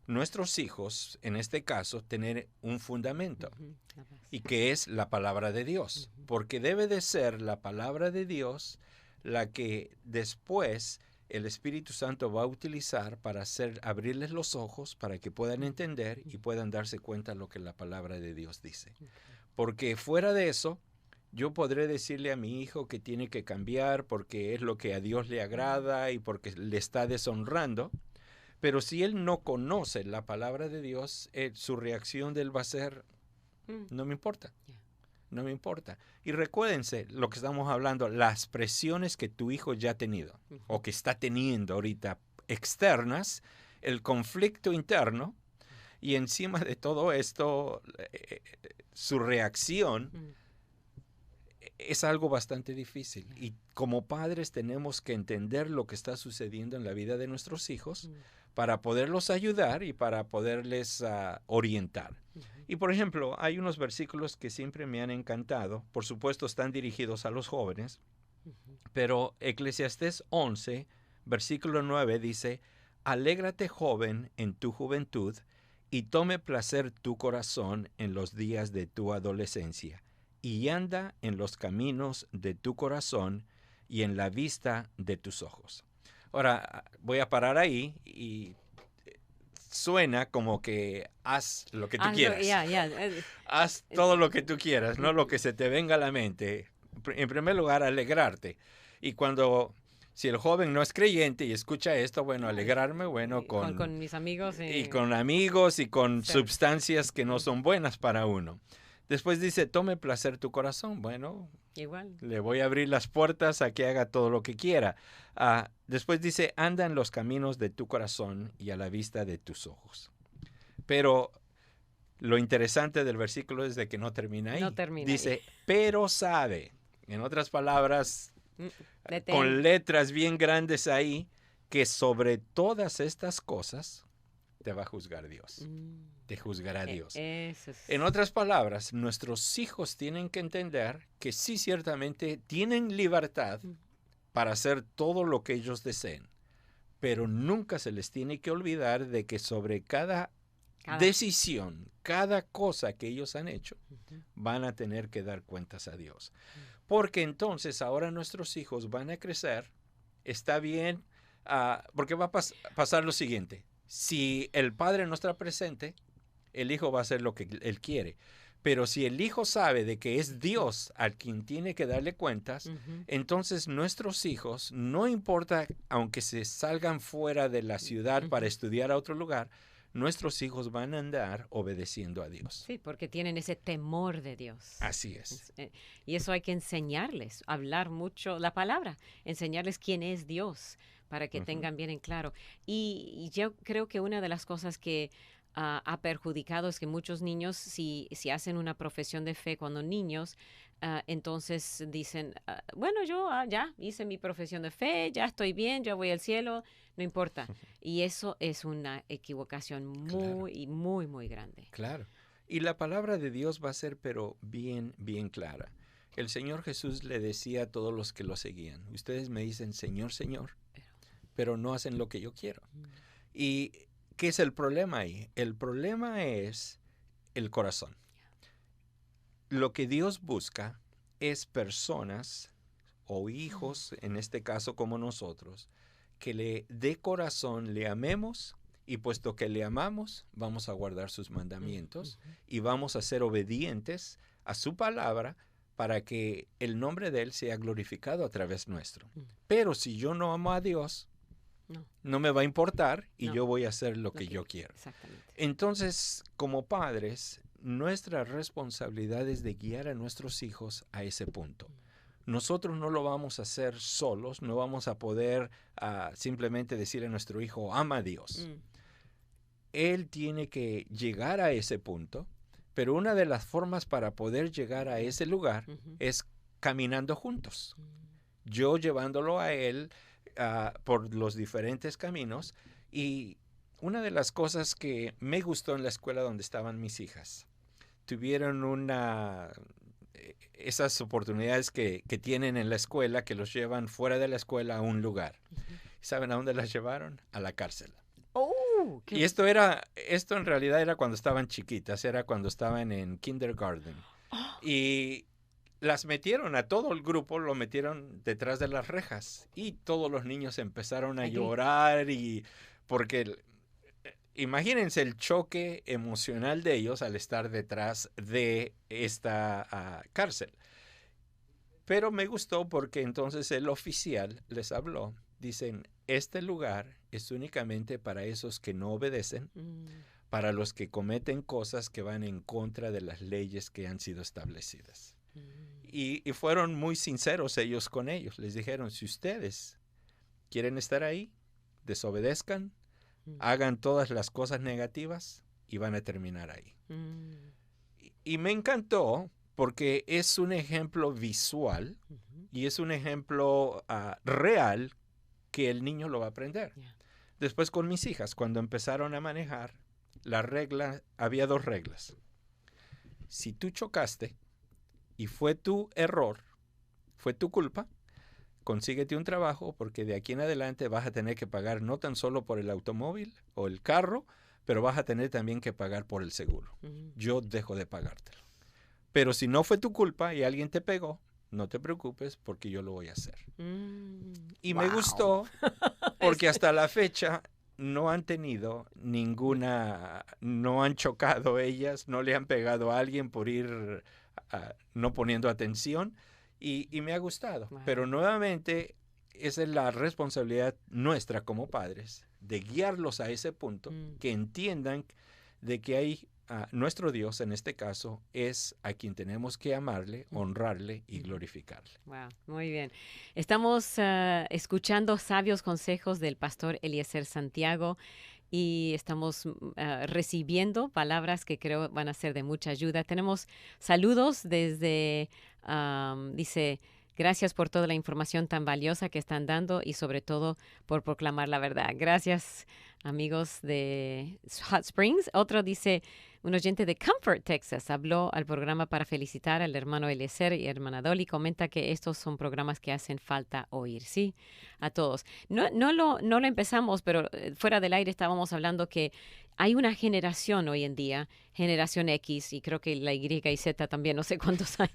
nuestros hijos, en este caso, tener un fundamento. Y que es la palabra de Dios. Porque debe de ser la palabra de Dios la que después el Espíritu Santo va a utilizar para abrirles los ojos para que puedan entender y puedan darse cuenta de lo que la palabra de Dios dice. Porque fuera de eso, yo podré decirle a mi hijo que tiene que cambiar porque es lo que a Dios le agrada y porque le está deshonrando. Pero si él no conoce la palabra de Dios, su reacción de él va a ser, no me importa. No me importa. Y recuérdense lo que estamos hablando, las presiones que tu hijo ya ha tenido o que está teniendo ahorita externas, el conflicto interno y encima de todo esto, su reacción es algo bastante difícil. Y como padres tenemos que entender lo que está sucediendo en la vida de nuestros hijos para poderlos ayudar y para poderles orientar. Y por ejemplo, hay unos versículos que siempre me han encantado. Por supuesto, están dirigidos a los jóvenes. Pero Eclesiastés 11, versículo 9 dice, «Alégrate, joven, en tu juventud, y tome placer tu corazón en los días de tu adolescencia, y anda en los caminos de tu corazón y en la vista de tus ojos». Ahora, voy a parar ahí y suena como que haz lo que tú Hazlo, quieras. Haz todo lo que tú quieras, no lo que se te venga a la mente. En primer lugar, alegrarte. Y si el joven no es creyente y escucha esto, bueno, alegrarme, bueno, con mis amigos. Y con amigos y con Sí. sustancias que no son buenas para uno. Después dice, tome placer tu corazón. Bueno, Igual. le voy a abrir las puertas a que haga todo lo que quiera. Después dice, anda en los caminos de tu corazón y a la vista de tus ojos. Pero lo interesante del versículo es de que no termina ahí. No termina dice, ahí. pero sabe. En otras palabras, Detén. con letras bien grandes ahí, que sobre todas estas cosas te va a juzgar Dios. Te juzgará Dios. Eso es. En otras palabras, nuestros hijos tienen que entender que sí, ciertamente tienen libertad para hacer todo lo que ellos deseen, pero nunca se les tiene que olvidar de que sobre cada decisión, cada cosa que ellos han hecho, van a tener que dar cuentas a Dios. Porque entonces ahora nuestros hijos van a crecer, está bien, porque va a pasar lo siguiente. Si el padre no está presente, el hijo va a hacer lo que él quiere. Pero si el hijo sabe de que es Dios al quien tiene que darle cuentas, entonces nuestros hijos, no importa, aunque se salgan fuera de la ciudad para estudiar a otro lugar, nuestros hijos van a andar obedeciendo a Dios. Sí, porque tienen ese temor de Dios. Así es. Y eso hay que enseñarles, hablar mucho la palabra, enseñarles quién es Dios, para que tengan bien en claro. Y yo creo que una de las cosas que ha perjudicado es que muchos niños, si hacen una profesión de fe cuando niños, entonces dicen, bueno, yo ya hice mi profesión de fe, ya estoy bien, ya voy al cielo, no importa. Y eso es una equivocación muy, muy, muy grande. Claro. Y la palabra de Dios va a ser, pero bien, bien clara. El Señor Jesús le decía a todos los que lo seguían, ustedes me dicen, Señor, Señor, pero no hacen lo que yo quiero. ¿Y qué es el problema ahí? El problema es el corazón. Lo que Dios busca es personas o hijos, en este caso como nosotros, que de corazón le amemos, y puesto que le amamos, vamos a guardar sus mandamientos y vamos a ser obedientes a su palabra para que el nombre de Él sea glorificado a través nuestro. Pero si yo no amo a Dios, no me va a importar y yo voy a hacer lo que yo quiero. Exactamente. Entonces, como padres, nuestra responsabilidad es de guiar a nuestros hijos a ese punto. Nosotros no lo vamos a hacer solos, no vamos a poder simplemente decirle a nuestro hijo, ama a Dios. Él tiene que llegar a ese punto, pero una de las formas para poder llegar a ese lugar es caminando juntos. Yo llevándolo a él por los diferentes caminos. Y una de las cosas que me gustó en la escuela donde estaban mis hijas, tuvieron esas oportunidades que tienen en la escuela, que los llevan fuera de la escuela a un lugar. ¿Saben a dónde las llevaron? A la cárcel. Y esto en realidad era cuando estaban chiquitas, era cuando estaban en kindergarten. Y las metieron a todo el grupo, lo metieron detrás de las rejas y todos los niños empezaron a llorar porque imagínense el choque emocional de ellos al estar detrás de esta cárcel. Pero me gustó porque entonces el oficial les habló. Dicen, este lugar es únicamente para esos que no obedecen, para los que cometen cosas que van en contra de las leyes que han sido establecidas. Y fueron muy sinceros ellos con ellos. Les dijeron, si ustedes quieren estar ahí, desobedezcan, hagan todas las cosas negativas y van a terminar ahí. Y me encantó porque es un ejemplo visual y es un ejemplo real que el niño lo va a aprender. Después con mis hijas, cuando empezaron a manejar, había 2 reglas. Si tú chocaste y fue tu error, fue tu culpa, consíguete un trabajo porque de aquí en adelante vas a tener que pagar no tan solo por el automóvil o el carro, pero vas a tener también que pagar por el seguro. Yo dejo de pagártelo. Pero si no fue tu culpa y alguien te pegó, no te preocupes porque yo lo voy a hacer. Y me gustó porque hasta la fecha no han tenido no han chocado ellas, no le han pegado a alguien por ir no poniendo atención y me ha gustado. Wow. Pero nuevamente esa es la responsabilidad nuestra como padres, de guiarlos a ese punto, que entiendan de que hay nuestro Dios, en este caso, es a quien tenemos que amarle, honrarle y glorificarle. Wow, muy bien. Estamos escuchando sabios consejos del pastor Eliezer Santiago y estamos recibiendo palabras que creo van a ser de mucha ayuda. Tenemos saludos desde, dice, gracias por toda la información tan valiosa que están dando y sobre todo por proclamar la verdad. Gracias, amigos de Hot Springs. Otro dice, un oyente de Comfort, Texas, habló al programa para felicitar al hermano Eliezer y hermana Dolly. Comenta que estos son programas que hacen falta oír, ¿sí? A todos. No lo empezamos, pero fuera del aire estábamos hablando que hay una generación hoy en día, generación X, y creo que la Y y Z también, no sé cuántos hay,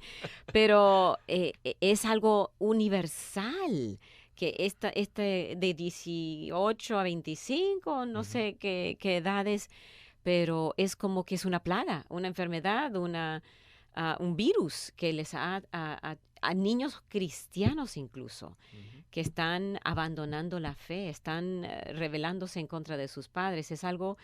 pero es algo universal, que este de 18 a 25, no sé qué edades, pero es como que es una plaga, una enfermedad, un virus que les a niños cristianos incluso, que están abandonando la fe, están rebelándose en contra de sus padres. Es algo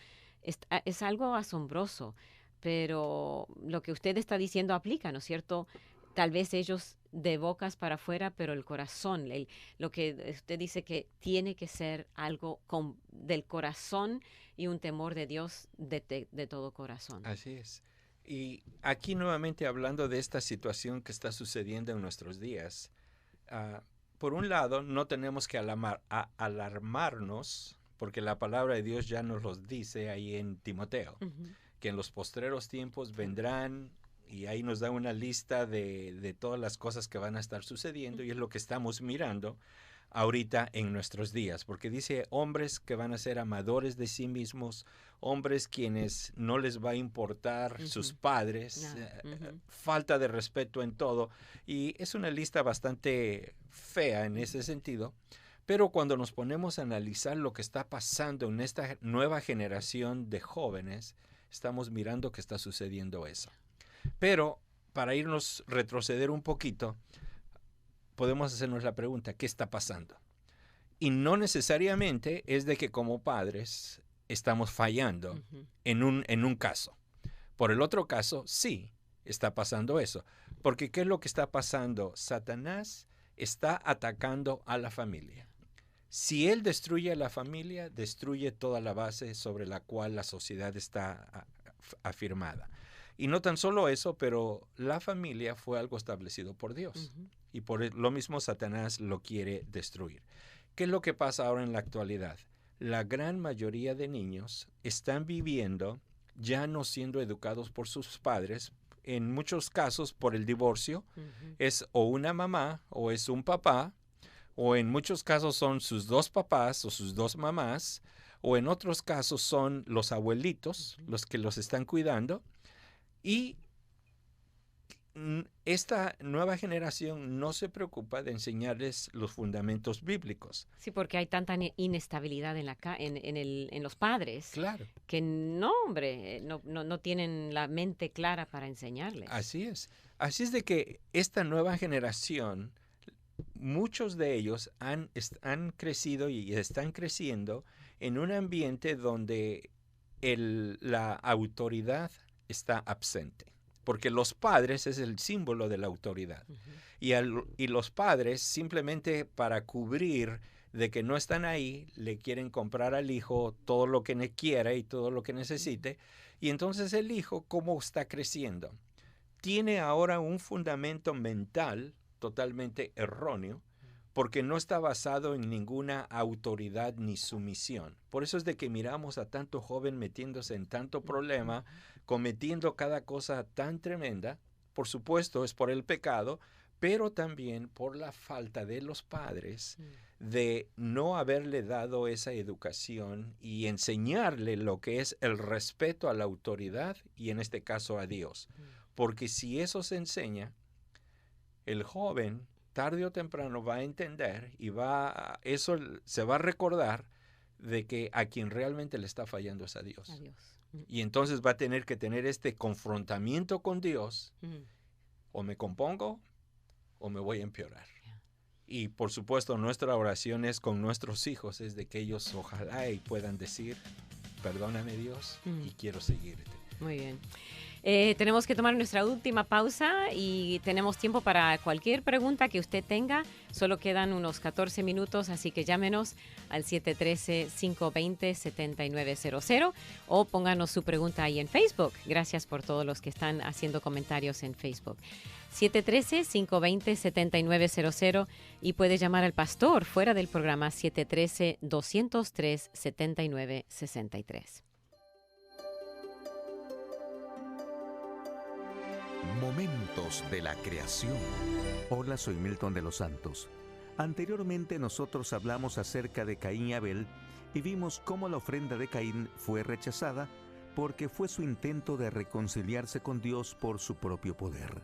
asombroso, pero lo que usted está diciendo aplica, ¿no es cierto? Tal vez ellos de bocas para afuera, pero el corazón, lo que usted dice que tiene que ser algo del corazón y un temor de Dios de todo corazón. Así es. Y aquí nuevamente hablando de esta situación que está sucediendo en nuestros días, por un lado no tenemos que alarmarnos, porque la palabra de Dios ya nos los dice ahí en Timoteo, que en los postreros tiempos vendrán, y ahí nos da una lista de todas las cosas que van a estar sucediendo, y es lo que estamos mirando ahorita en nuestros días, porque dice hombres que van a ser amadores de sí mismos, hombres quienes no les va a importar sus padres, falta de respeto en todo, y es una lista bastante fea en ese sentido, pero cuando nos ponemos a analizar lo que está pasando en esta nueva generación de jóvenes, estamos mirando que está sucediendo eso. Pero para retroceder un poquito, podemos hacernos la pregunta, ¿qué está pasando? Y no necesariamente es de que como padres estamos fallando en un caso. Por el otro caso, sí está pasando eso. Porque ¿qué es lo que está pasando? Satanás está atacando a la familia. Si él destruye a la familia, destruye toda la base sobre la cual la sociedad está afirmada. Y no tan solo eso, pero la familia fue algo establecido por Dios. Y por lo mismo Satanás lo quiere destruir. ¿Qué es lo que pasa ahora en la actualidad? La gran mayoría de niños están viviendo, ya no siendo educados por sus padres, en muchos casos por el divorcio. Es o una mamá o es un papá, o en muchos casos son sus dos papás o sus dos mamás, o en otros casos son los abuelitos los que los están cuidando. Y esta nueva generación no se preocupa de enseñarles los fundamentos bíblicos. Sí, porque hay tanta inestabilidad en los padres. Claro. Que no, hombre, no tienen la mente clara para enseñarles. Así es. Así es de que esta nueva generación, muchos de ellos han crecido y están creciendo en un ambiente donde la autoridad está absente, porque los padres es el símbolo de la autoridad. Y los padres simplemente para cubrir de que no están ahí, le quieren comprar al hijo todo lo que quiera y todo lo que necesite, y entonces el hijo, ¿cómo está creciendo? Tiene ahora un fundamento mental totalmente erróneo, porque no está basado en ninguna autoridad ni sumisión. Por eso es de que miramos a tanto joven metiéndose en tanto problema, cometiendo cada cosa tan tremenda. Por supuesto, es por el pecado, pero también por la falta de los padres de no haberle dado esa educación y enseñarle lo que es el respeto a la autoridad y en este caso a Dios. Porque si eso se enseña, el joven tarde o temprano va a entender y eso se va a recordar de que a quien realmente le está fallando es a Dios. Adiós. Y entonces va a tener que tener este confrontamiento con Dios. O me compongo o me voy a empeorar. Y por supuesto nuestra oración es con nuestros hijos, es de que ellos ojalá y puedan decir, perdóname Dios y quiero seguirte. Muy bien. Tenemos que tomar nuestra última pausa y tenemos tiempo para cualquier pregunta que usted tenga. Solo quedan unos 14 minutos, así que llámenos al 713-520-7900 o pónganos su pregunta ahí en Facebook. Gracias por todos los que están haciendo comentarios en Facebook. 713-520-7900 y puede llamar al pastor fuera del programa 713-203-7963. Momentos de la creación. Hola, soy Milton de los Santos. Anteriormente nosotros hablamos acerca de Caín y Abel y vimos cómo la ofrenda de Caín fue rechazada porque fue su intento de reconciliarse con Dios por su propio poder.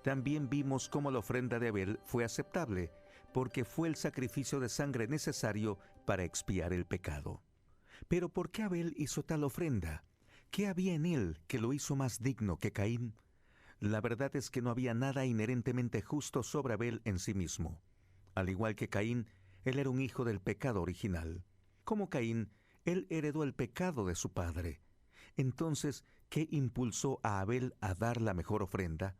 También vimos cómo la ofrenda de Abel fue aceptable porque fue el sacrificio de sangre necesario para expiar el pecado. Pero ¿por qué Abel hizo tal ofrenda? ¿Qué había en él que lo hizo más digno que Caín? La verdad es que no había nada inherentemente justo sobre Abel en sí mismo. Al igual que Caín, él era un hijo del pecado original. Como Caín, él heredó el pecado de su padre. Entonces, ¿qué impulsó a Abel a dar la mejor ofrenda?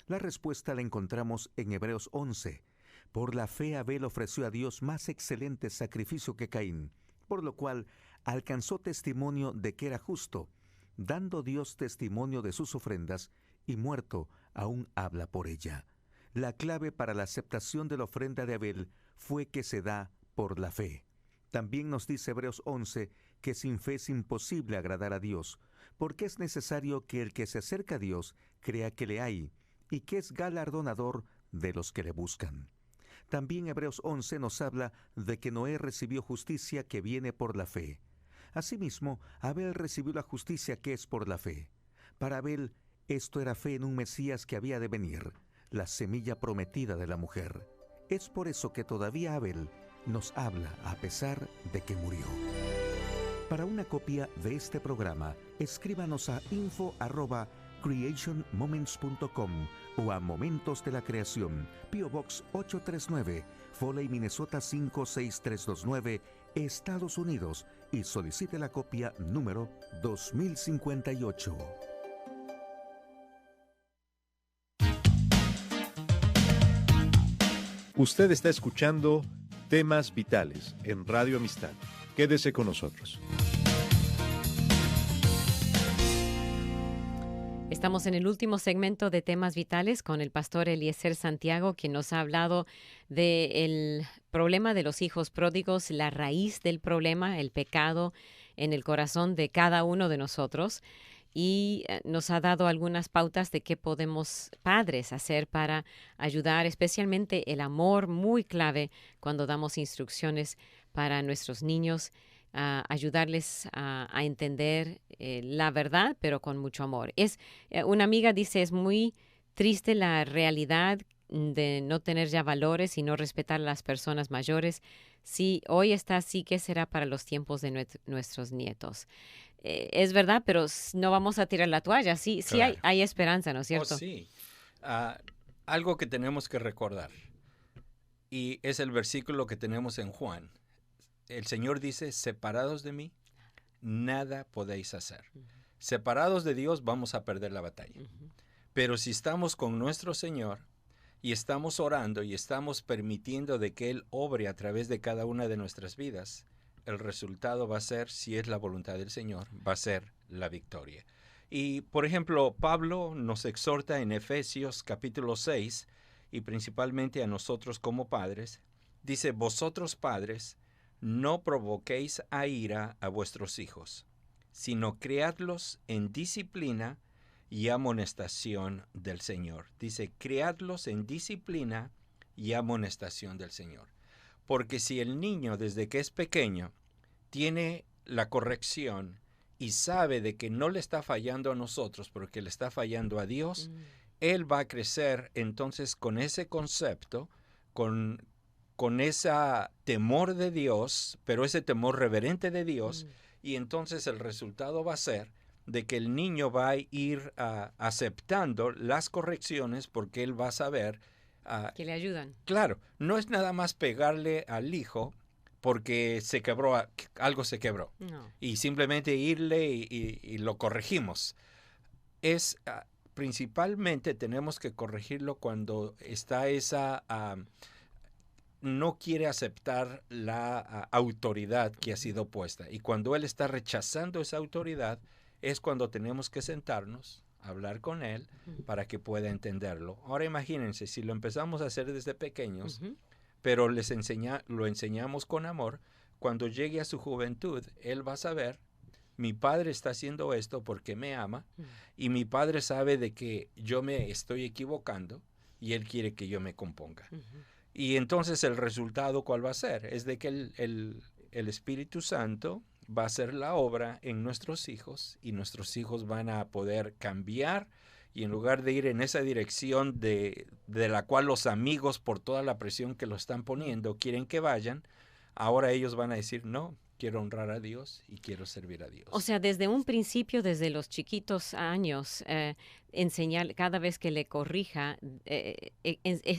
La respuesta la encontramos en Hebreos 11. Por la fe Abel ofreció a Dios más excelente sacrificio que Caín, por lo cual alcanzó testimonio de que era justo, dando Dios testimonio de sus ofrendas, y muerto aún habla por ella. La clave para la aceptación de la ofrenda de Abel fue que se da por la fe. También nos dice Hebreos 11 que sin fe es imposible agradar a Dios, porque es necesario que el que se acerca a Dios crea que le hay y que es galardonador de los que le buscan. También Hebreos 11 nos habla de que Noé recibió justicia que viene por la fe. Asimismo, Abel recibió la justicia que es por la fe. Para Abel, esto era fe en un Mesías que había de venir, la semilla prometida de la mujer. Es por eso que todavía Abel nos habla a pesar de que murió. Para una copia de este programa, escríbanos a info@creationmoments.com o a Momentos de la Creación, P.O. Box 839, Foley, Minnesota 56329, Estados Unidos, y solicite la copia número 2058. Usted está escuchando Temas Vitales en Radio Amistad. Quédese con nosotros. Estamos en el último segmento de Temas Vitales con el pastor Eliezer Santiago, quien nos ha hablado del problema de los hijos pródigos, la raíz del problema, el pecado en el corazón de cada uno de nosotros. Y nos ha dado algunas pautas de qué podemos padres hacer para ayudar, especialmente el amor, muy clave cuando damos instrucciones para nuestros niños, ayudarles a entender la verdad, pero con mucho amor. Una amiga dice, es muy triste la realidad de no tener ya valores y no respetar a las personas mayores. Si hoy está así, ¿qué será para los tiempos de nuestros nietos? Es verdad, pero no vamos a tirar la toalla. Sí, claro. Sí hay esperanza, ¿no es cierto? Oh, sí. Algo que tenemos que recordar, y es el versículo que tenemos en Juan. El Señor dice, separados de mí, nada podéis hacer. Separados de Dios, vamos a perder la batalla. Pero si estamos con nuestro Señor y estamos orando y estamos permitiendo de que Él obre a través de cada una de nuestras vidas, el resultado va a ser, si es la voluntad del Señor, va a ser la victoria. Y, por ejemplo, Pablo nos exhorta en Efesios capítulo 6, y principalmente a nosotros como padres, dice, vosotros padres, no provoquéis a ira a vuestros hijos, sino criadlos en disciplina y amonestación del Señor. Dice, criadlos en disciplina y amonestación del Señor. Porque si el niño desde que es pequeño tiene la corrección y sabe de que no le está fallando a nosotros, porque le está fallando a Dios, él va a crecer entonces con ese concepto, con con ese temor de Dios, pero ese temor reverente de Dios, y entonces el resultado va a ser de que el niño va a ir aceptando las correcciones porque él va a saber que le ayudan. Claro, no es nada más pegarle al hijo porque se quebró, algo se quebró. No. Y simplemente irle y lo corregimos. Principalmente tenemos que corregirlo cuando está no quiere aceptar la autoridad que ha sido puesta. Y cuando él está rechazando esa autoridad, es cuando tenemos que sentarnos, hablar con él para que pueda entenderlo. Ahora imagínense, si lo empezamos a hacer desde pequeños, pero lo enseñamos con amor, cuando llegue a su juventud, él va a saber, mi padre está haciendo esto porque me ama, y mi padre sabe de que yo me estoy equivocando, y él quiere que yo me componga. Y entonces el resultado, ¿cuál va a ser? Es de que el Espíritu Santo va a hacer la obra en nuestros hijos y nuestros hijos van a poder cambiar y en lugar de ir en esa dirección de la cual los amigos por toda la presión que lo están poniendo quieren que vayan, ahora ellos van a decir no, quiero honrar a Dios y quiero servir a Dios. O sea, desde un principio, desde los años, enseñar, cada vez que le corrija,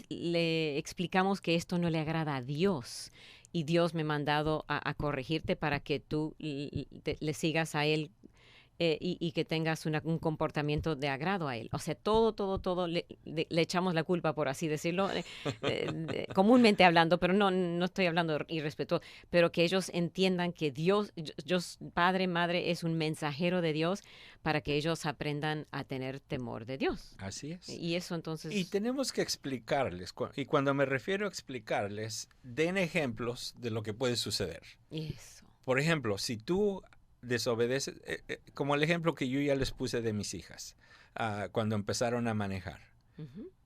le explicamos que esto no le agrada a Dios. Y Dios me ha mandado a corregirte para que tú le sigas a Él y que tengas un comportamiento de agrado a Él. O sea, todo le echamos la culpa, por así decirlo, comúnmente hablando, pero no estoy hablando irrespetuoso, pero que ellos entiendan que Dios, Padre, Madre, es un mensajero de Dios para que ellos aprendan a tener temor de Dios. Así es. Y eso entonces... Y tenemos que explicarles, y cuando me refiero a explicarles, den ejemplos de lo que puede suceder. Eso. Por ejemplo, si tú desobedeces, como el ejemplo que yo ya les puse de mis hijas, cuando empezaron a manejar.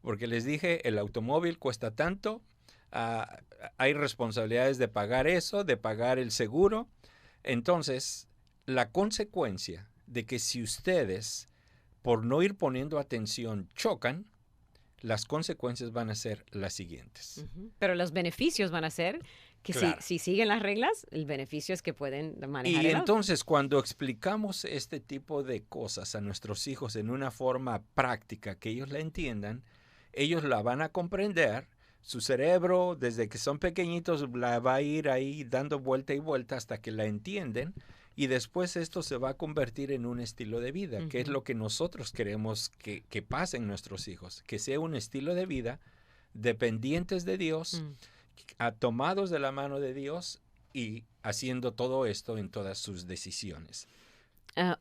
Porque les dije, el automóvil cuesta tanto, hay responsabilidades de pagar eso, de pagar el seguro. Entonces, la consecuencia de que si ustedes, por no ir poniendo atención, chocan, las consecuencias van a ser las siguientes. Pero los beneficios van a ser que claro. si siguen las reglas, el beneficio es que pueden manejar. Y entonces cuando explicamos este tipo de cosas a nuestros hijos en una forma práctica que ellos la entiendan, ellos la van a comprender. Su cerebro, desde que son pequeñitos, la va a ir ahí dando vuelta y vuelta hasta que la entienden. Y después esto se va a convertir en un estilo de vida, que es lo que nosotros queremos que pase en nuestros hijos. Que sea un estilo de vida dependientes de Dios, tomados de la mano de Dios y haciendo todo esto en todas sus decisiones.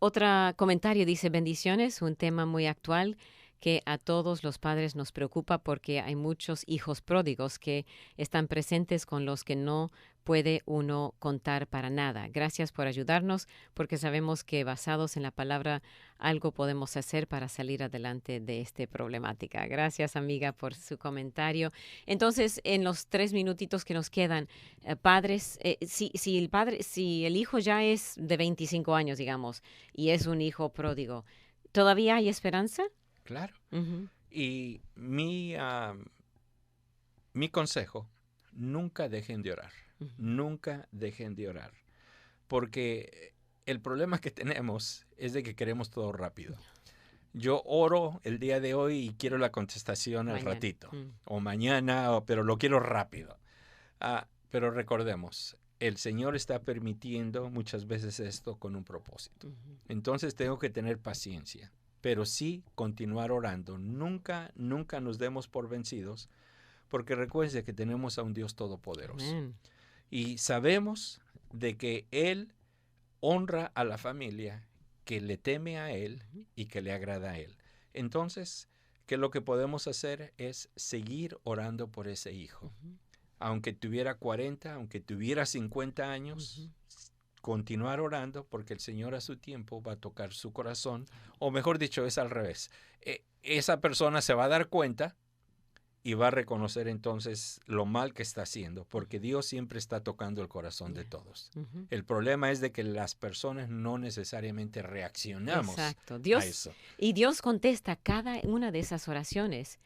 Otro comentario dice, bendiciones, un tema muy actual que a todos los padres nos preocupa porque hay muchos hijos pródigos que están presentes con los que no puede uno contar para nada. Gracias por ayudarnos porque sabemos que basados en la palabra algo podemos hacer para salir adelante de esta problemática. Gracias, amiga, por su comentario. Entonces, en los 3 minutitos que nos quedan, padres, si el hijo ya es de 25 años, digamos, y es un hijo pródigo, ¿todavía hay esperanza? Claro. Y mi consejo, nunca dejen de orar. Nunca dejen de orar. Porque el problema que tenemos es de que queremos todo rápido. Yo oro el día de hoy y quiero la contestación al ratito. O mañana, pero lo quiero rápido. Pero recordemos, el Señor está permitiendo muchas veces esto con un propósito. Entonces tengo que tener paciencia. Pero sí continuar orando. Nunca nos demos por vencidos, porque recuerden que tenemos a un Dios todopoderoso. Amén. Y sabemos de que Él honra a la familia, que le teme a Él y que le agrada a Él. Entonces, que lo que podemos hacer es seguir orando por ese hijo. Aunque tuviera 40, aunque tuviera 50 años, continuar orando porque el Señor a su tiempo va a tocar su corazón, o mejor dicho, es al revés. Esa persona se va a dar cuenta y va a reconocer entonces lo mal que está haciendo, porque Dios siempre está tocando el corazón de todos. El problema es de que las personas no necesariamente reaccionamos a eso. Y Dios contesta cada una de esas oraciones.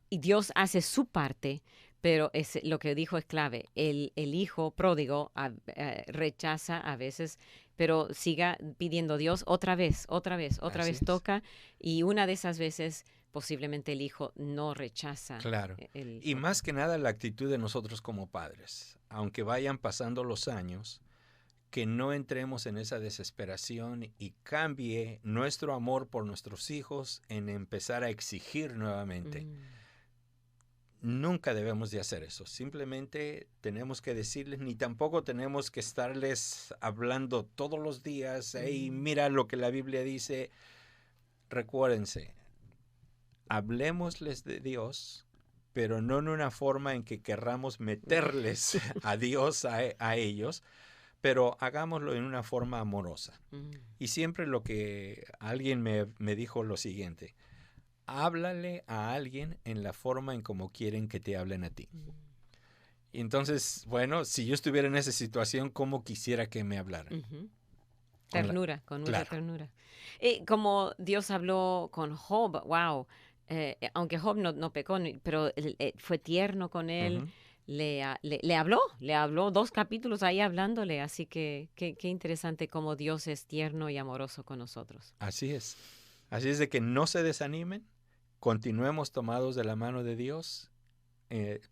Y Dios hace su parte, pero lo que dijo es clave. El hijo pródigo rechaza a veces, pero siga pidiendo a Dios otra vez toca, y una de esas veces posiblemente el hijo no rechaza. Claro. Y más que nada la actitud de nosotros como padres, aunque vayan pasando los años, que no entremos en esa desesperación y cambie nuestro amor por nuestros hijos en empezar a exigir nuevamente. Nunca debemos de hacer eso. Simplemente tenemos que decirles, ni tampoco tenemos que estarles hablando todos los días, hey, mira lo que la Biblia dice. Recuérdense, hablemosles de Dios, pero no en una forma en que querramos meterles a Dios a ellos, pero hagámoslo en una forma amorosa. Y siempre lo que alguien me dijo lo siguiente: háblale a alguien en la forma en como quieren que te hablen a ti. Y entonces, bueno, si yo estuviera en esa situación, ¿cómo quisiera que me hablaran? Ternura, con mucha ternura. Como Dios habló con Job, wow. Aunque Job no pecó, pero fue tierno con él. Le habló 2 capítulos ahí hablándole, así que qué interesante cómo Dios es tierno y amoroso con nosotros. Así es de que no se desanimen, continuemos tomados de la mano de Dios,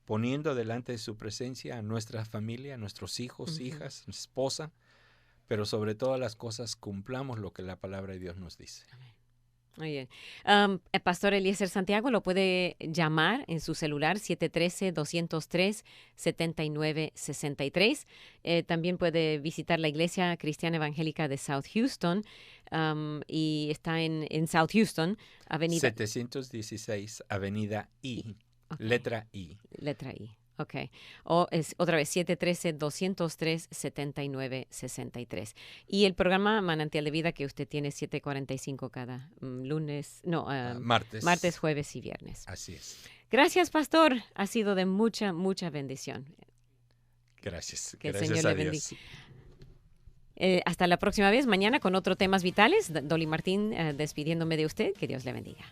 poniendo delante de su presencia a nuestra familia, a nuestros hijos, hijas, esposa, pero sobre todas las cosas cumplamos lo que la palabra de Dios nos dice. Amén. Muy bien. El pastor Eliezer Santiago lo puede llamar en su celular 713-203-7963. También puede visitar la Iglesia Cristiana Evangélica de South Houston y está en South Houston, avenida 716, avenida I, letra I. Letra I. Ok. O es otra vez 713-203-7963. Y el programa Manantial de Vida que usted tiene 7:45 cada martes, jueves y viernes. Así es. Gracias, pastor. Ha sido de mucha, mucha bendición. Gracias. Que Gracias el Señor a le Dios. bendiga. Hasta la próxima vez, mañana con otros temas vitales. Dolly Martín despidiéndome de usted. Que Dios le bendiga.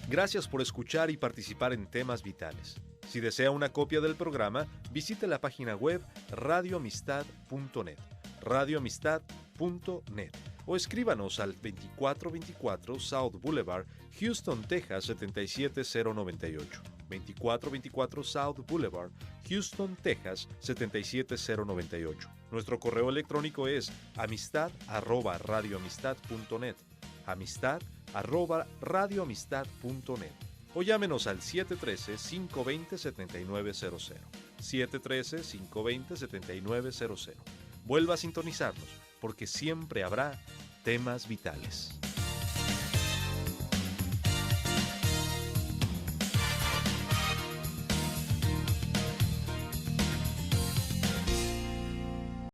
Gracias por escuchar y participar en Temas Vitales. Si desea una copia del programa, visite la página web radioamistad.net, radioamistad.net, o escríbanos al 2424 South Boulevard, Houston, Texas 77098. 2424 South Boulevard, Houston, Texas 77098. Nuestro correo electrónico es amistad@radioamistad.net. amistad@radioamistad.net, o llámenos al 713-520-7900. 713-520-7900. Vuelva a sintonizarnos, porque siempre habrá temas vitales.